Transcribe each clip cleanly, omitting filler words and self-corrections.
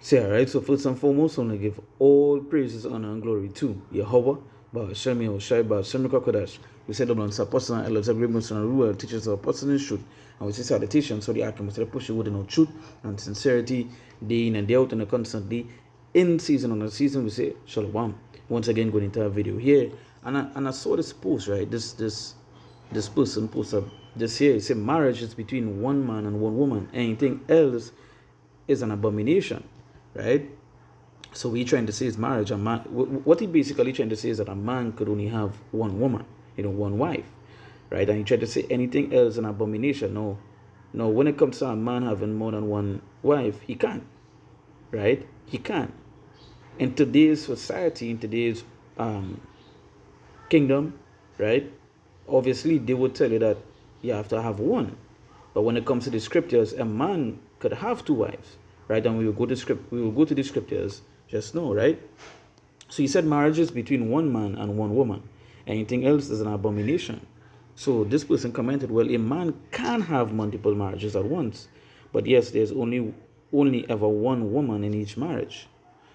So, alright, so first and foremost, I want to give all praises, honor, and glory to Yahweh, Ba'Shem Yahushai, Ba'Shem Kokodash. We said, "Double apostle and elders, every Muslim and ruler, teachers of apostle in truth." And we say salutation, so the Akim, so the push with no truth and sincerity, day in and day out, and constantly in season on the season. We say Shalom. Once again, going into our video here, and I saw this post, right? This person posted this here. It said marriage is between one man and one woman. Anything else is an abomination, right? So what he's trying to say is marriage. A man, what he basically trying to say is that a man could only have one woman, one wife, right? And he tried to say anything else an abomination. No. When it comes to a man having more than one wife, he can't, right? He can't. In today's society, in today's kingdom, right? Obviously, they would tell you that you have to have one. But when it comes to the scriptures, a man could have two wives, right? And we will go to the scriptures just now, right? So he said marriage is between one man and one woman. Anything else is an abomination. So this person commented, well, a man can have multiple marriages at once. But yes, there's only ever one woman in each marriage.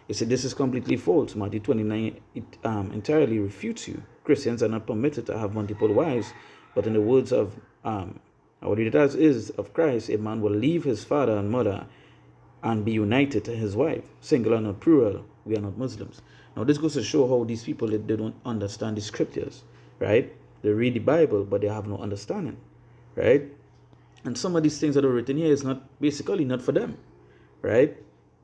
He said this is completely false. Matthew 29 entirely refutes you. Christians are not permitted to have multiple wives, but in the words of what it is of Christ, a man will leave his father and mother and be united to his wife. Singular, not plural. We are not Muslims. Now this goes to show how these people, they don't understand the scriptures, right? They read the Bible, but they have no understanding, right? And some of these things that are written here is basically not for them, right?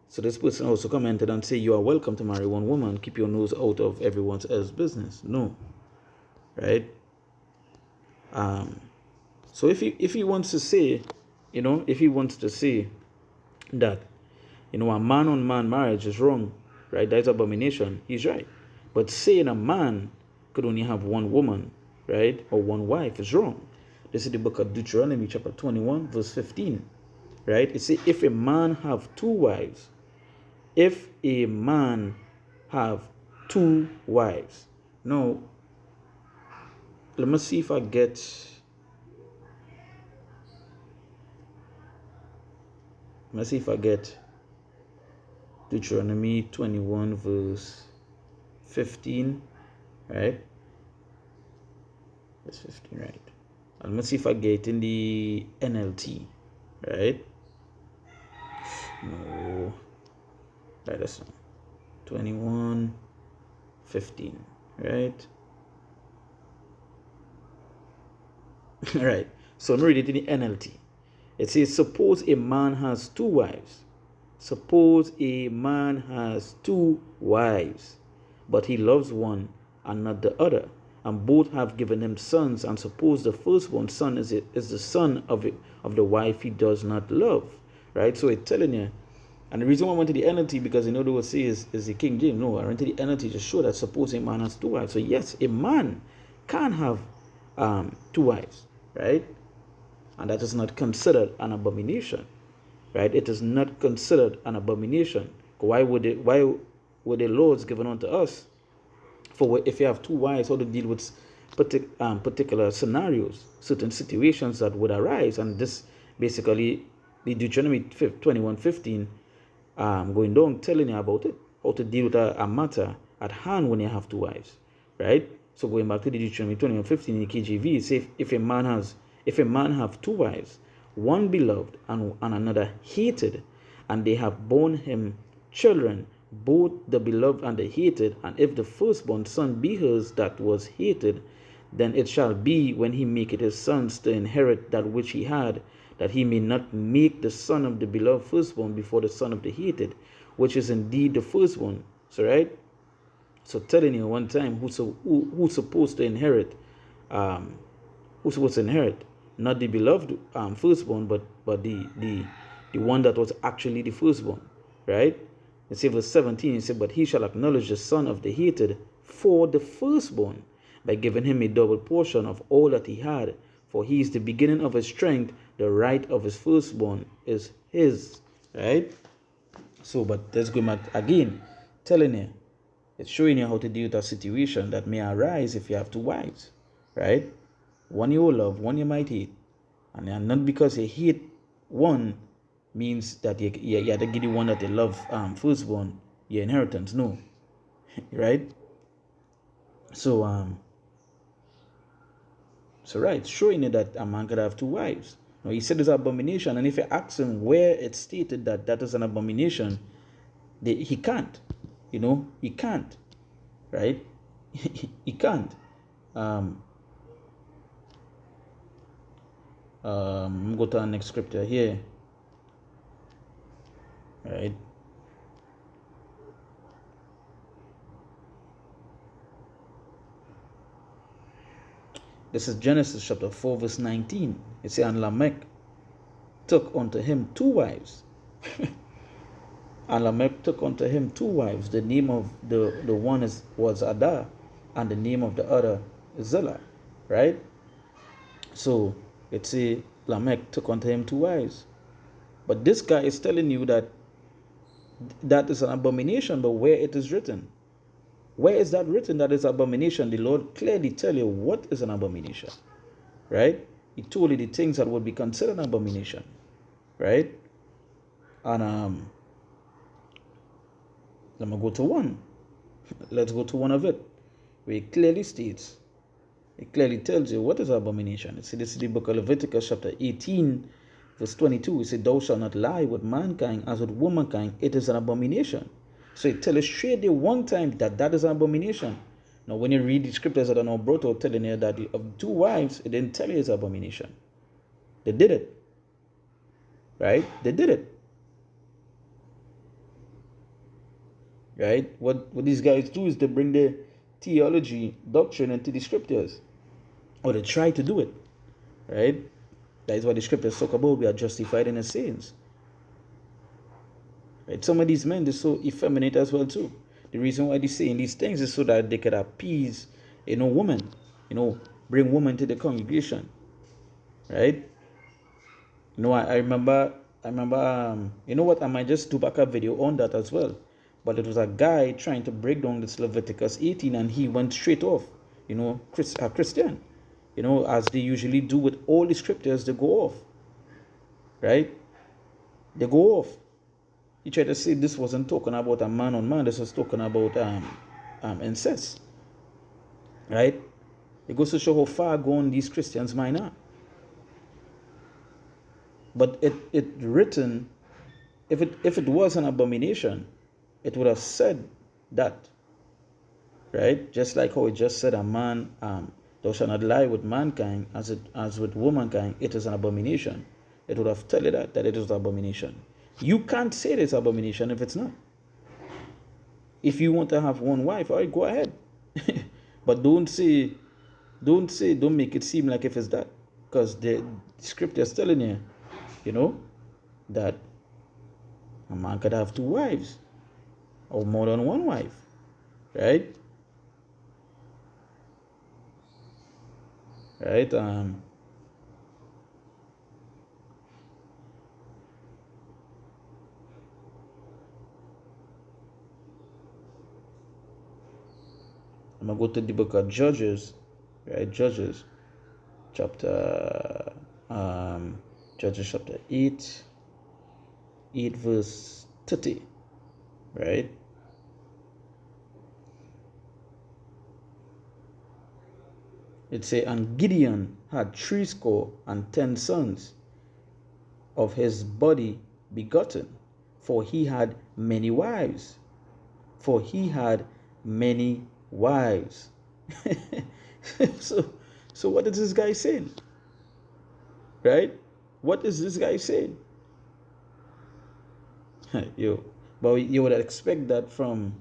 So this person also commented and say, you are welcome to marry one woman. Keep your nose out of everyone else's business. No, right? So if he wants to say, if he wants to say that, a man-on-man marriage is wrong, right? That's abomination. He's right. But saying a man could only have one woman, right, or one wife is wrong. This is the book of Deuteronomy, chapter 21, verse 15, right? It says, if a man have two wives, if a man have two wives. Now, let me see if I get. Let's see if I get Deuteronomy 21 verse 15, right? That's 15, right? And let's see if I get in the NLT, right? No, right, that's not 21 15, right? All right, so I'm reading it in the NLT. It says, suppose a man has two wives. Suppose a man has two wives, but he loves one and not the other, and both have given him sons. And suppose the firstborn son is the son of the wife he does not love, right? So it's telling you. And the reason why I went to the NLT, because they would say is the King James. No, I went to the NLT to show that suppose a man has two wives. So yes, a man can have two wives, right? And that is not considered an abomination, right? It is not considered an abomination. Why would the laws given unto us for if you have two wives, how to deal with particular scenarios, certain situations that would arise? And this basically the Deuteronomy 21:15 going down telling you about it, how to deal with a matter at hand when you have two wives, right? So going back to the Deuteronomy 21:15 in the KJV, it says if a man have two wives, one beloved and another hated, and they have borne him children, both the beloved and the hated, and if the firstborn son be hers that was hated, then it shall be when he maketh his sons to inherit that which he had, that he may not make the son of the beloved firstborn before the son of the hated, which is indeed the firstborn. So right? So telling you one time who's supposed to inherit, who's supposed to inherit? Not the beloved firstborn, but the one that was actually the firstborn, right? It says verse 17, it said, but he shall acknowledge the son of the hated for the firstborn by giving him a double portion of all that he had, for he is the beginning of his strength, the right of his firstborn is his, right? So, but let's go back again, telling you, it's showing you how to deal with a situation that may arise if you have two wives, right? One you will love, one you might hate. And not because you hate one, means that you had to give the one that they love firstborn your inheritance. No. Right? So right, showing it that a man could have two wives. Now he said it's an abomination, and if you ask him where it's stated that that is an abomination, he can't. He can't. Right? He can't. Go to our next scripture here. Right? This is Genesis chapter 4 verse 19. It says, and Lamech took unto him two wives. And Lamech took unto him two wives. The name of the one was Adah, and the name of the other is Zillah. Right? So it says Lamech took unto him two wives. But this guy is telling you that that is an abomination, but where it is written? Where is that written that is abomination? The Lord clearly tell you what is an abomination. Right? He told you the things that would be considered an abomination. Right? And let me go to one. Let's go to one of it. Where it clearly states, it clearly tells you what is abomination. It says, this is the book of Leviticus chapter 18 verse 22. It said, thou shalt not lie with mankind as with womankind. It is an abomination. So it tells you straight there one time that that is an abomination. Now when you read the scriptures that are now brought out telling you that of two wives, it didn't tell you it's abomination. They did it. Right? They did it. Right? What these guys do is they bring their theology, doctrine into the scriptures. Or they try to do it. Right? That is what the scriptures talk about. We are justified in the sins. Right? Some of these men, they're so effeminate as well too. The reason why they're saying these things is so that they could appease, women. Bring women to the congregation. Right? I remember, I might just do back a video on that as well. But it was a guy trying to break down this Leviticus 18, and he went straight off, a Christian. As they usually do with all the scriptures, they go off. Right? They go off. He tried to say this wasn't talking about a man on man, this was talking about incest. Right? It goes to show how far gone these Christians might not. But it written, if it was an abomination, it would have said that. Right? Just like how it just said a man, thou shalt not lie with mankind as with womankind, it is an abomination. It would have told you that it is an abomination. You can't say it's abomination if it's not. If you want to have one wife, all right, go ahead. But don't make it seem like if it's that. Because the scripture is telling you, that a man could have two wives or more than one wife. Right? Right? I'm going to go to the book of Judges, right? Judges chapter 8 verse 30, right? It say, and Gideon had 70 sons of his body begotten, for he had many wives. So what is this guy saying? Right? What is this guy saying? But you would expect that from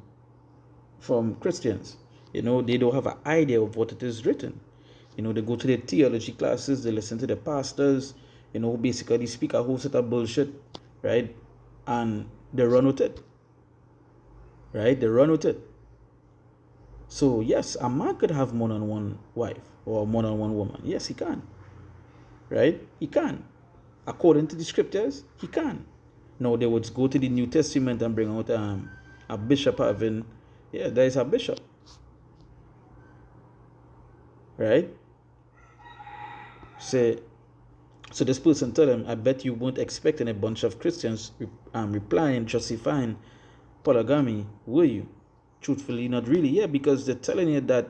Christians. They don't have an idea of what it is written. They go to their theology classes, they listen to the pastors, basically speak a whole set of bullshit, right? And they run with it. Right? They run with it. So yes, a man could have more than one wife or more than one woman. Yes, he can. Right? He can. According to the scriptures, he can. Now they would go to the New Testament and bring out a bishop having, there is a bishop. Right? Say, So this person told him, I bet you weren't expecting a bunch of Christians replying, justifying polygamy, were you? Truthfully, not really. Yeah, because they're telling you that,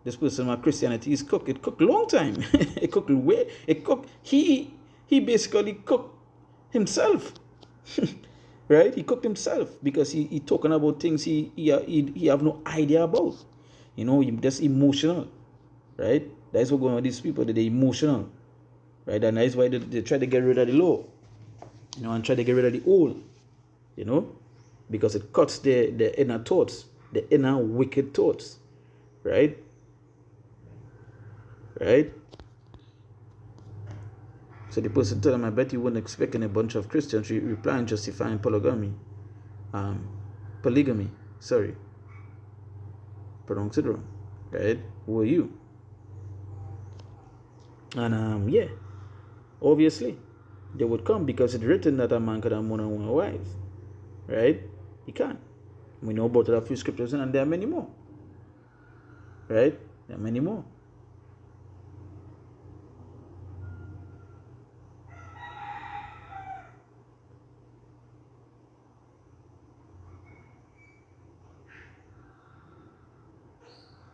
this person, my Christianity is cooked. It cooked long time. He basically cooked himself. Right? He cooked himself because he talking about things he have no idea about. He just emotional. Right? That's what's going on with these people. They're emotional. Right? And that's why they try to get rid of the law. And try to get rid of the old. Because it cuts the inner thoughts, the inner wicked thoughts. Right? So the person told him, I bet you weren't expecting a bunch of Christians replying justifying polygamy. Sorry. Pronounced it wrong. Right? Who are you? And yeah, obviously, they would come because it's written that a man could have more than one wife. Right? He can't. We know about it, a few scriptures, and there are many more. Right? There are many more.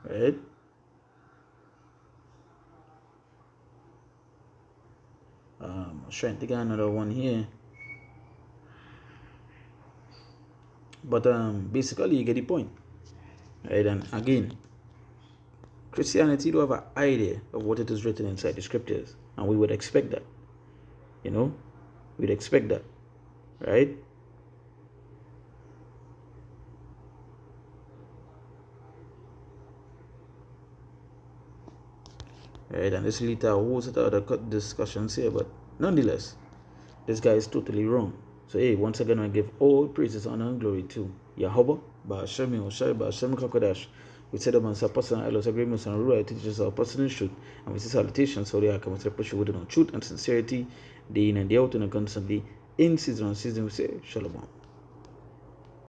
Right? I'm trying to get another one here. But basically, you get the point. Right? And again, Christianity don't have an idea of what it is written inside the scriptures. And we would expect that. We'd expect that. Right? Right? And this leads to a whole set of other discussions here. But nonetheless, this guy is totally wrong. So, hey, once again, I give all praises, honor, and glory to Yahweh, Ba'ashem Yoshai, Ba'ashem Kakadash. We said about our personal allies, agreements, and rule teaches our personal truth. And we see salutations, so they are coming to push with truth and sincerity, day in and day out, and constantly in season and season. We say, Shalom.